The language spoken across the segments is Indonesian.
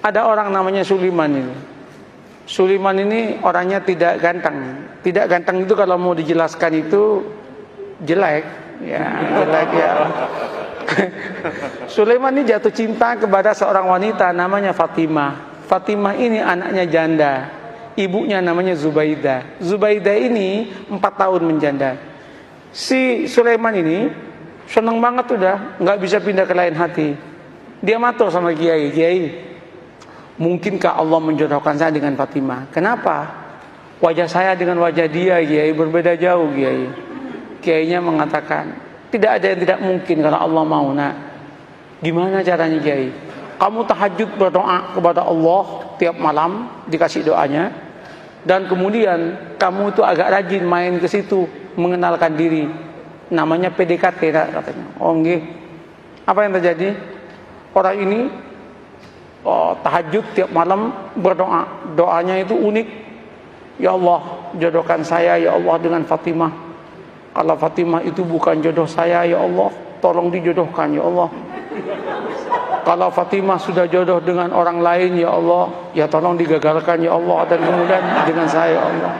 Ada orang namanya Sulaiman ini. Sulaiman ini orangnya tidak ganteng. Tidak ganteng itu kalau mau dijelaskan itu jelek, ya jelek ya. Sulaiman ini jatuh cinta kepada seorang wanita namanya Fatimah. Fatimah ini anaknya janda. Ibunya namanya Zubaidah. Zubaidah ini 4 tahun menjanda. Si Sulaiman ini senang banget udah, nggak bisa pindah ke lain hati. Dia matur sama Kiai, Kiai, mungkinkah Allah menjodohkan saya dengan Fatimah? Kenapa? Wajah saya dengan wajah dia, Kiai, berbeda jauh, Kiai. Kiainya mengatakan, tidak ada yang tidak mungkin kalau Allah mau, nak. Gimana caranya, Kiai? Kamu tahajud berdoa kepada Allah tiap malam, dikasih doanya. Dan kemudian kamu itu agak rajin main ke situ, mengenalkan diri. Namanya PDKT, katanya. Oh, nggih. Apa yang terjadi? Orang ini tahajud tiap malam berdoa. Doanya itu unik. Ya Allah, jodohkan saya ya Allah dengan Fatimah. Kalau Fatimah itu bukan jodoh saya ya Allah, tolong dijodohkan ya Allah. Kalau Fatimah sudah jodoh dengan orang lain ya Allah, ya tolong digagalkan ya Allah, dan kemudian dengan saya ya Allah.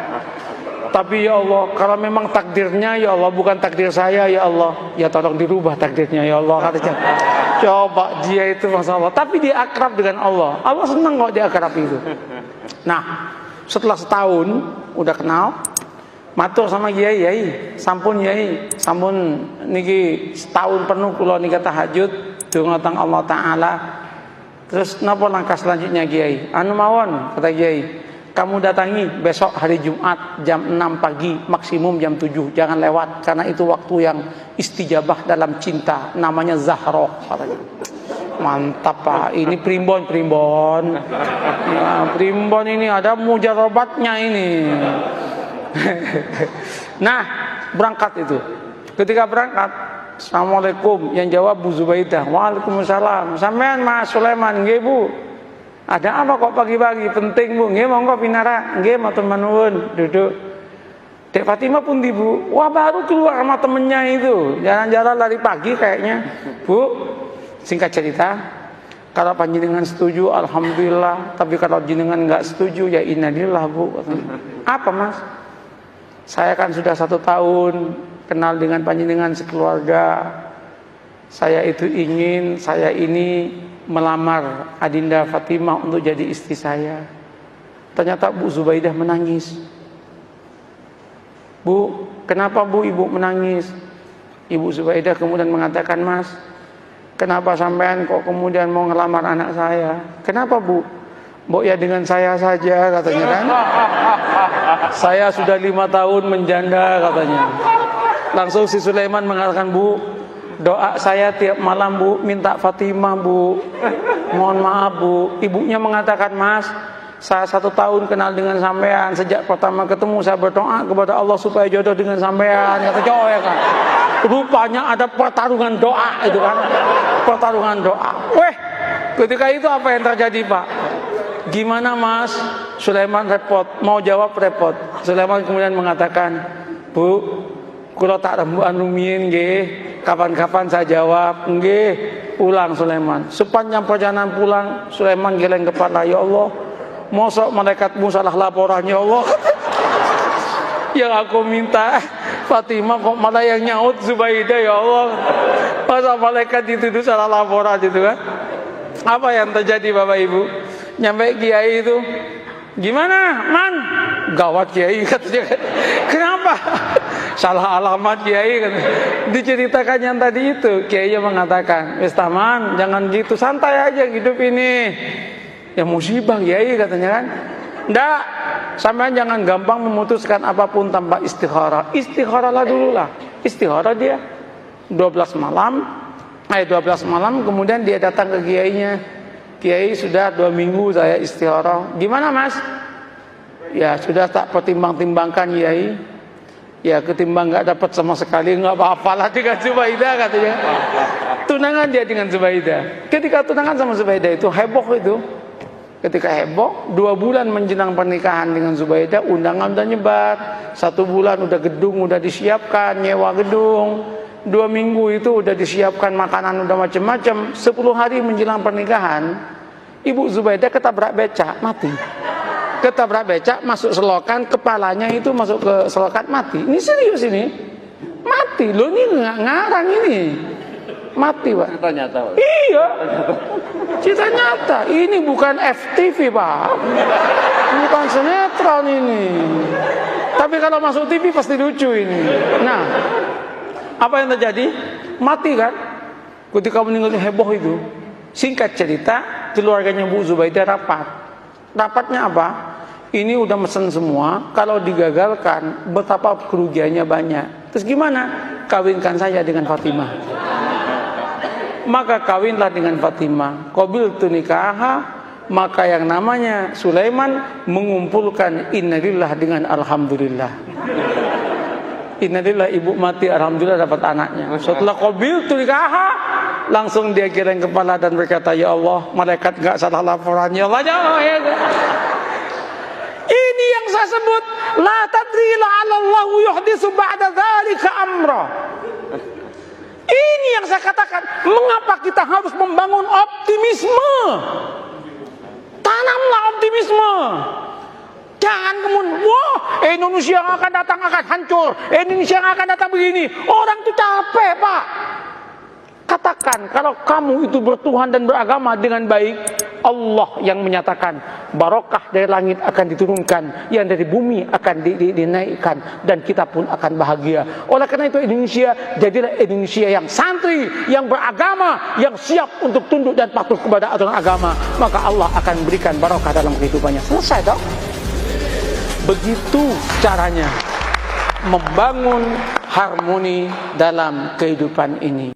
Tapi ya Allah, kalau memang takdirnya ya Allah bukan takdir saya ya Allah, ya tolong dirubah takdirnya ya Allah, katanya. Coba dia itu Masya Allah, tapi dia akrab dengan Allah. Allah senang kok dia akrab itu. Nah, setelah setahun udah kenal, matur sama Kiai, Kiai, sampun Kiai, sampun niki setahun penuh kula nika tahajud donga teng Allah Taala. Terus napa langkah selanjutnya Kiai? Anu mawon, kata Kiai, kamu datangi besok hari Jumat jam 6 pagi, maksimum jam 7, jangan lewat karena itu waktu yang istijabah dalam cinta, namanya Zahroh, katanya. Mantap Pak, ini primbon. Ya, primbon ini ada mujarobatnya ini. Nah, berangkat itu. Ketika berangkat, Assalamualaikum, yang jawab Bu Zubaidah. Waalaikumsalam. Sampean Mas Sulaiman, nggih Bu. Ada apa kok pagi-pagi? Penting Bu. Nggih monggo pinara. Nggih matur nuwun, duduk. Dek Fatimah pun di Bu. Wah, baru keluar sama temennya itu. Jalan-jalan lari pagi kayaknya. Bu, singkat cerita, kalau panjenengan setuju alhamdulillah, tapi kalau jenengan nggak setuju ya innalillah Bu. Apa Mas? Saya kan sudah 1 tahun kenal dengan panjenengan sekeluarga. Saya itu ingin saya ini melamar Adinda Fatimah untuk jadi istri saya. Ternyata Bu Zubaidah menangis. Bu, kenapa Bu Ibu menangis? Ibu Zubaidah kemudian mengatakan, Mas, kenapa sampean kok kemudian mau ngelamar anak saya? Kenapa Bu? Mbok ya dengan saya saja, katanya kan. Saya sudah 5 tahun menjanda, katanya. Langsung si Sulaiman mengatakan, Bu, doa saya tiap malam Bu, minta Fatimah Bu. Mohon maaf Bu. Ibunya mengatakan, Mas, saya 1 tahun kenal dengan sampean. Sejak pertama ketemu saya berdoa kepada Allah supaya jodoh dengan sampean. Kata cowok ya kan. Rupanya ada pertarungan doa itu kan. Pertarungan doa. Weh, ketika itu apa yang terjadi Pak? Gimana Mas? Sulaiman repot, mau jawab repot. Sulaiman kemudian mengatakan, Bu, kula tak rembukan rumiyin nggih, kapan-kapan saya jawab nggih. Pulang Sulaiman. Sepanjang perjalanan pulang, Sulaiman geleng kepala, ya Allah, mosok malaikatmu salah laporan ya Allah. Yang aku minta Fatimah kok malah yang nyaut Zubaidah ya Allah. Masa malaikat dituduh salah laporan gitu kan? Apa yang terjadi Bapak Ibu? Nyampe Kiai itu, gimana Man? Gawat Kiai katanya. Kenapa? Salah alamat Kiai katanya. Diceritakan yang tadi itu, Kiai mengatakan, wis taman, jangan gitu, santai aja hidup ini. Ya musibah Kiai katanya kan. Nggak, sampean jangan gampang memutuskan apapun tanpa istikharah. Istikharahlah dulu lah. Istikharah dia 12 malam kemudian dia datang ke kiainya. Kiai, sudah 2 minggu saya istikharah. Gimana Mas? Ya sudah tak pertimbang-timbangkan Kiai. Ya ketimbang nggak dapat sama sekali, nggak apa-apalah dengan Zubaidah katanya. Tunangan dia dengan Zubaidah. Ketika tunangan sama Zubaidah itu heboh itu. Ketika heboh, 2 bulan menjelang pernikahan dengan Zubaidah, undangan udah nyebar. 1 bulan udah gedung udah disiapkan, nyewa gedung. 2 minggu itu udah disiapkan makanan udah macam-macam. 10 hari menjelang pernikahan, Ibu Zubaidah ketabrak becak, mati. Ketabrak becak, masuk selokan, kepalanya itu masuk ke selokan, mati. Ini serius ini. Mati. Loh ini nggak ngarang ini. Mati, Pak. Cerita nyata, Pak. Iya. Cerita nyata. Ini bukan FTV, Pak. Bukan sinetron ini. Tapi kalau masuk TV pasti lucu ini. Nah, apa yang terjadi? Mati kan? Ketika meninggalnya heboh itu. Singkat cerita, keluarganya Bu Zubaidah rapat. Rapatnya apa? Ini udah mesen semua. Kalau digagalkan, betapa kerugiannya banyak. Terus gimana? Kawinkan saya dengan Fatimah. Maka kawinlah dengan Fatimah. Qabiltu nikaha. Maka yang namanya Sulaiman mengumpulkan innalillah dengan alhamdulillah. Innalillah, ibu mati, alhamdulillah dapat anaknya. Setelah qabiltu nikaha, langsung dia geleng kepala dan berkata, ya Allah, malaikat gak salah laporan, ya Allah, ya Allah, ya Allah. Ini yang saya sebut la tadri la'allallahu yuhdisu ba'da dzalika amra. Ini yang saya katakan, mengapa kita harus membangun optimisme? Tanamlah optimisme. Jangan kemudian, wah, Indonesia yang akan datang akan hancur, Indonesia yang akan datang begini. Orang itu capek, Pak. Katakan, kalau kamu itu bertuhan dan beragama dengan baik, Allah yang menyatakan barokah dari langit akan diturunkan, yang dari bumi akan dinaikkan, dan kita pun akan bahagia. Oleh karena itu Indonesia jadilah Indonesia yang santri, yang beragama, yang siap untuk tunduk dan patuh kepada aturan agama. Maka Allah akan berikan barokah dalam kehidupannya. Selesai dong. Begitu caranya membangun harmoni dalam kehidupan ini.